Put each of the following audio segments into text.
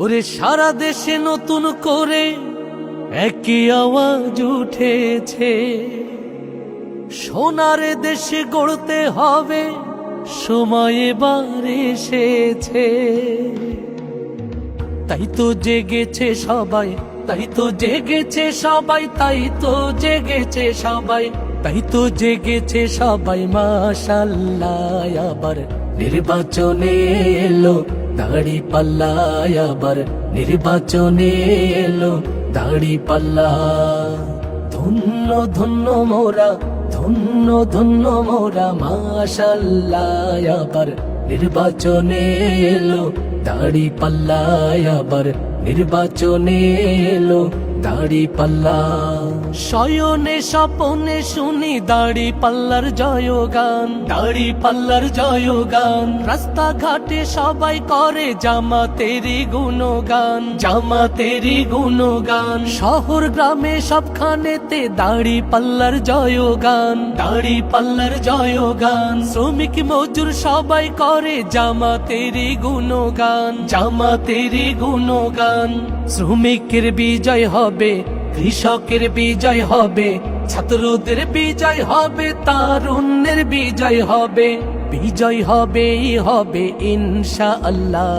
ওরে সারা দেশে নতুন করে একই আওয়াজ উঠেছে, সোনার দেশে গড়তে হবে, সময় এবার এসেছে। তাই তো জেগেছে সবাই, তাই তো জেগেছে সবাই, তাই তো জেগেছে সবাই, তাই তো জেগেছে সবাই। মাশাআল্লাহ, আবার নির্বাচনে এলো দাঁড়িপাল্লা, আবার নির্বাচনে এলো দাঁড়িপাল্লা। ধন্য ধন্য মোরা, ধন্য ধন্য মোরা, মাশাআল্লাহ, আবার নির্বাচনে এলো দাঁড়িপাল্লা, আবার নির্বাচনে এলো দাঁড়িপাল্লা। শয়নে স্বপনে শুনি দাঁড়িপাল্লার জয়গান, দাঁড়িপাল্লার জয়গান। রাস্তাঘাটে সবাই করে জামাতেরই গুণগান, জামাতেরই গুণগান। শহর গ্রামে সবখানেতে দাঁড়িপাল্লার জয়গান, দাঁড়িপাল্লার জয়গান। শ্রমিক মজুর সবাই করে জামাতেরই গুণগান, জামাতেরই গুণগান। শ্রমিকের বিজয় হবে, কৃষকের বিজয় হবে, ছাত্রদের বিজয় হবে, তারুণ্যের বিজয় হবে, বিজয় হবেই হবে ইনশাআল্লাহ।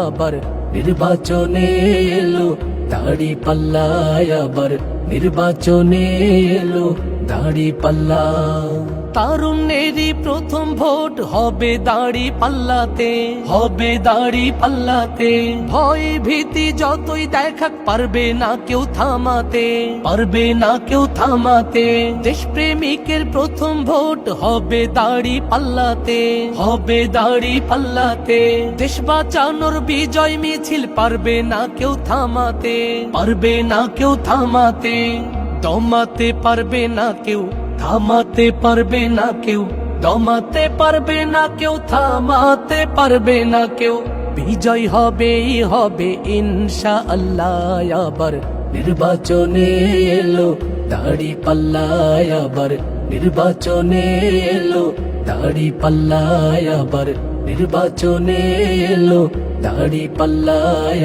আবার নির্বাচনে এলো দাঁড়িপাল্লা, আবার নির্বাচনে এলো দাঁড়িপাল্লা। তারুণ্যেরই প্রথম ভোট হবে দাঁড়িপাল্লাতে, হবে দাঁড়িপাল্লাতে। ভয় ভীতি যতই দেখাক পারবে না কেউ থামাতে, পারবে না কেউ থামাতে। দেশপ্রেমিকের প্রথম ভোট হবে দাঁড়িপাল্লাতে, হবে দাঁড়িপাল্লাতে। দেশ বাঁচানোর বিজয় মিছিল পারবে না কেউ থামাতে, পারবে না কেউ থামাতে। দমাতে পারবে না কেউ, থামাতে পারবে না কেউ, দমাতে পারবে না কেউ, থামাতে পারবে না কেউ। বিজয় হবেই হবে ইনশাআল্লাহ। আবার নির্বাচনে এলো দাঁড়িপাল্লা, আবার নির্বাচনে এলো দাঁড়িপাল্লা, আবার নির্বাচনে এলো দাঁড়িপাল্লা,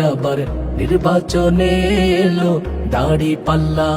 আবার নির্বাচনে এলো দাঁড়িপাল্লা।